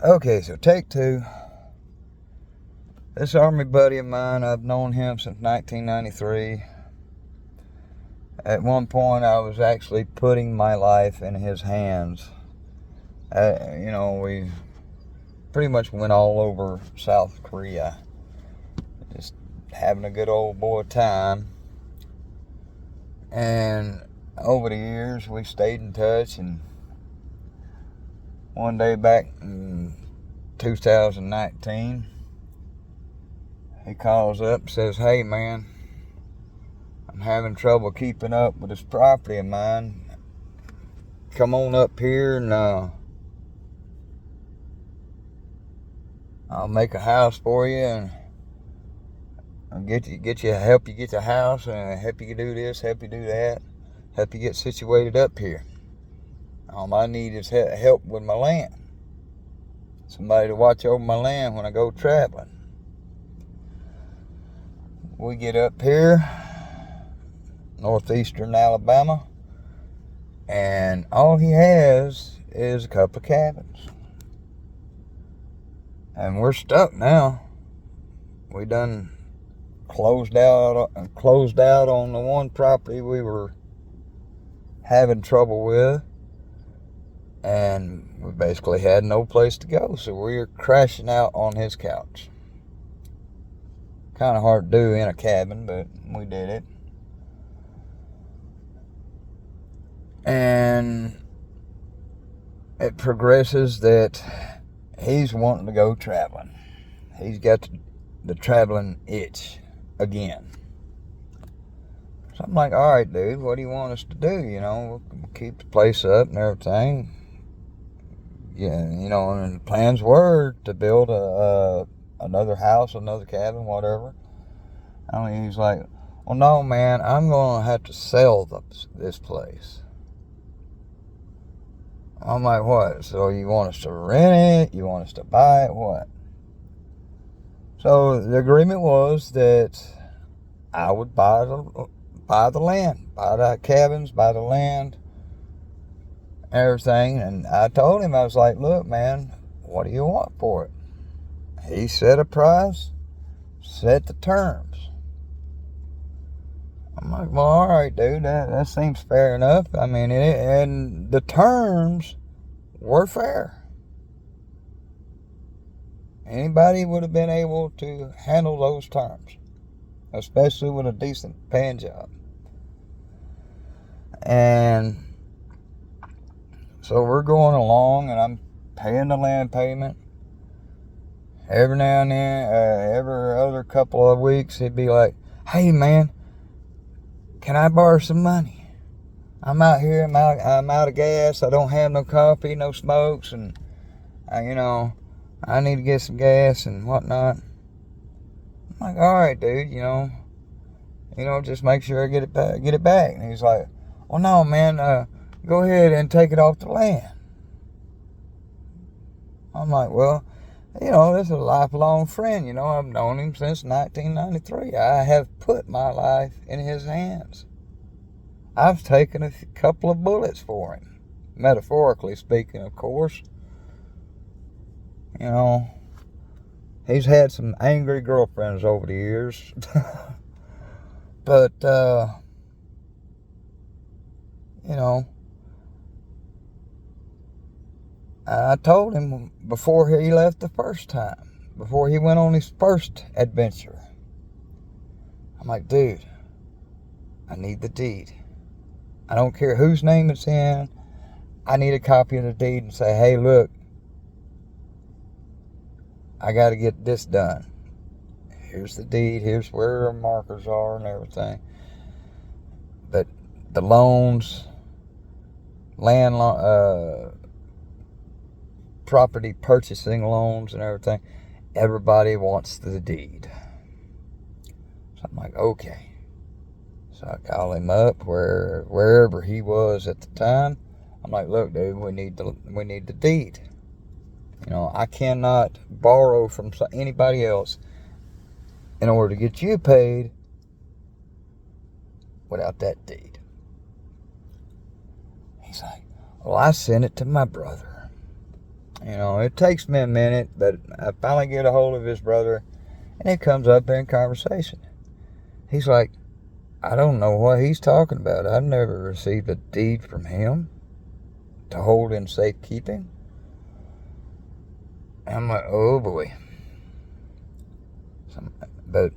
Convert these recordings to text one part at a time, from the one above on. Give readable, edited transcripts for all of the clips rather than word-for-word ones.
Okay, so take two. This Army buddy of mine, I've known him since 1993. At one point, I was actually putting my life in his hands. We pretty much went all over South Korea, just having a good old boy time. And over the years, we stayed in touch, and one day back in 2019, he calls up and says, "Hey man, I'm having trouble keeping up with this property of mine. Come on up here and I'll make a house for you, and I'll help you get your house, and help you do this, help you do that, help you get situated up here. All I need is help with my land. Somebody to watch over my land when I go traveling." We get up here, northeastern Alabama, and all he has is a couple of cabins. And we're stuck now. We done closed out on the one property we were having trouble with, and we basically had no place to go, so we're crashing out on his couch. Kind of hard to do in a cabin, but we did it. And it progresses that he's wanting to go traveling. He's got the traveling itch again. So I'm like, all right, dude, what do you want us to do? We'll keep the place up and everything. Yeah, and the plans were to build another house, another cabin, whatever. He's like, "Well, no, man, I'm going to have to sell this place." I'm like, "What? So you want us to rent it? You want us to buy it? What?" So the agreement was that I would buy the land, buy the cabins, buy the land, everything. And I told him, I was like, "Look, man, what do you want for it?" He set a price, set the terms. I'm like, "Well, all right, dude, that seems fair enough." And the terms were fair. Anybody would have been able to handle those terms, especially with a decent paying job. And so we're going along, and I'm paying the land payment. Every now and then, every other couple of weeks, he'd be like, "Hey, man, can I borrow some money? I'm out here, I'm out of gas. I don't have no coffee, no smokes, and I need to get some gas and whatnot." I'm like, "All right, dude, just make sure I get it back." And he's like, "Well, no, man, go ahead and take it off the land." I'm like, "Well, this is a lifelong friend. I've known him since 1993. I have put my life in his hands. I've taken a couple of bullets for him, metaphorically speaking, of course. He's had some angry girlfriends over the years." But, I told him before he left the first time, before he went on his first adventure, I'm like, "Dude, I need the deed. I don't care whose name it's in. I need a copy of the deed and say, hey, look, I got to get this done. Here's the deed. Here's where our markers are and everything." But the loans, property purchasing loans and everything, everybody wants the deed. So I'm like, okay. So I call him up wherever he was at the time. I'm like, "Look, dude, we need the deed. I cannot borrow from anybody else in order to get you paid without that deed." He's like, "Well, I sent it to my brother, You know, it takes me a minute, but I finally get a hold of his brother, and it comes up in conversation. He's like, I don't know what he's talking about. I've never received a deed from him to hold in safekeeping. I'm like, oh boy. But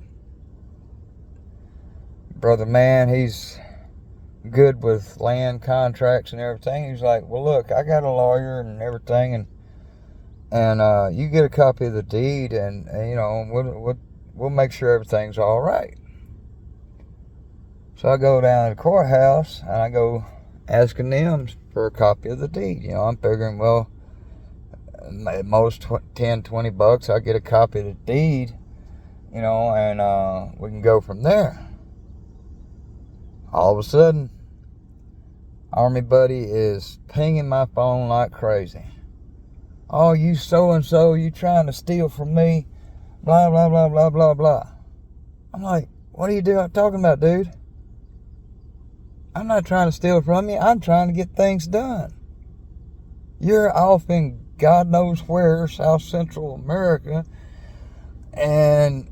brother man, he's good with land contracts and everything. He's like, well, look, I got a lawyer and everything, and you get a copy of the deed, and you know, we'll make sure everything's all right. So I go down to the courthouse and I go asking them for a copy of the deed. You know, I'm figuring, well, at most $10-20, I'll get a copy of the deed, you know, and we can go from there. All of a sudden, Army buddy is pinging my phone like crazy. Oh, you so-and-so, you trying to steal from me, blah, blah, blah, blah, blah, blah. I'm like, what are you talking about, dude? I'm not trying to steal from you. I'm trying to get things done. You're off in God knows where, South Central America, and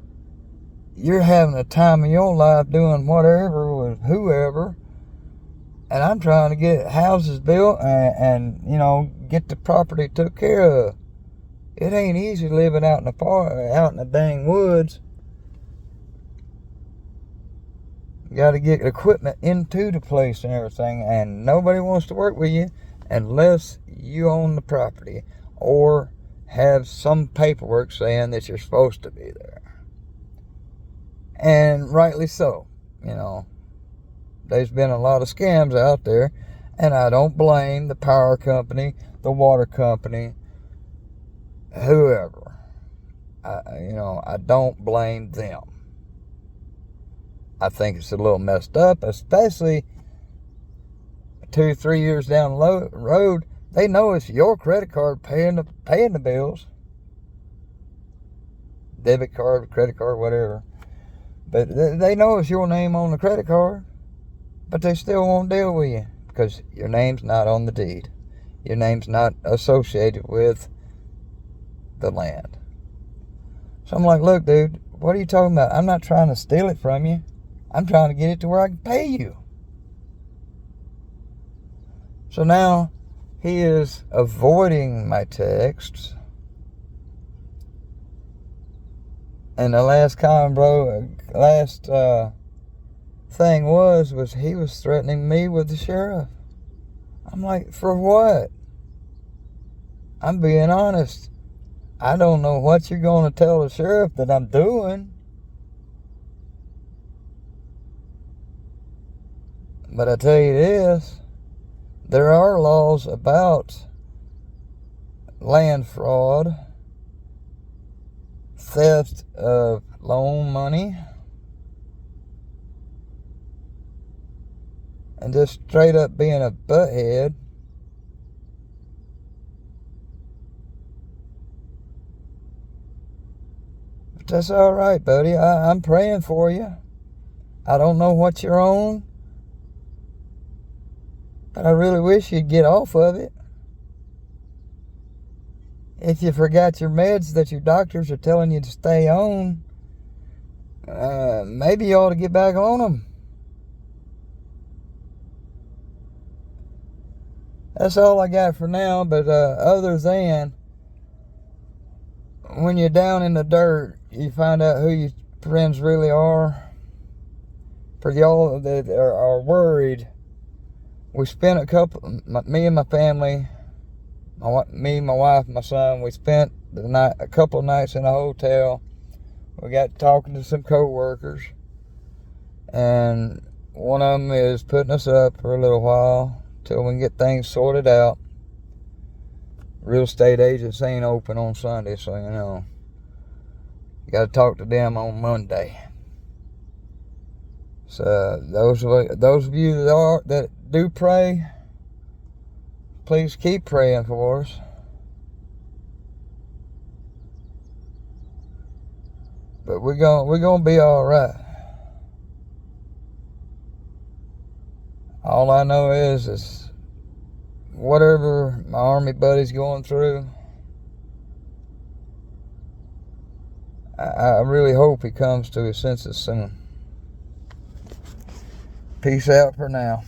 you're having a time of your life doing whatever with whoever, and I'm trying to get houses built and you know, get the property took care of. It ain't easy living out in the dang woods. You got to get equipment into the place and everything, and nobody wants to work with you unless you own the property or have some paperwork saying that you're supposed to be there. And rightly so. You know, there's been a lot of scams out there, and I don't blame the power company, the water company, whoever. I don't blame them. I think it's a little messed up, especially 2-3 years down the road. They know it's your credit card paying the bills, debit card, credit card, whatever. But they know it's your name on the credit card, but they still won't deal with you because your name's not on the deed. Your name's not associated with the land. So I'm like, look, dude, what are you talking about? I'm not trying to steal it from you. I'm trying to get it to where I can pay you. So now he is avoiding my texts. And the last thing was he was threatening me with the sheriff. I'm like, for what? I'm being honest. I don't know what you're going to tell the sheriff that I'm doing. But I tell you this, there are laws about land fraud, theft of loan money, and just straight up being a butthead. But that's all right, buddy. I'm praying for you. I don't know what you're on, but I really wish you'd get off of it. If you forgot your meds that your doctors are telling you to stay on, maybe you ought to get back on them. That's all I got for now, but other than when you're down in the dirt, you find out who your friends really are. For y'all that are worried, we spent me and my family, me, my wife, my son, we spent a couple of nights in a hotel. We got talking to some co-workers, and one of them is putting us up for a little while till we can get things sorted out. Real estate agents ain't open on Sunday, so you know, you got to talk to them on Monday. So those of you that do pray, please keep praying for us. But we're gonna be all right. All I know is whatever my Army buddy's going through, I really hope he comes to his senses soon. Peace out for now.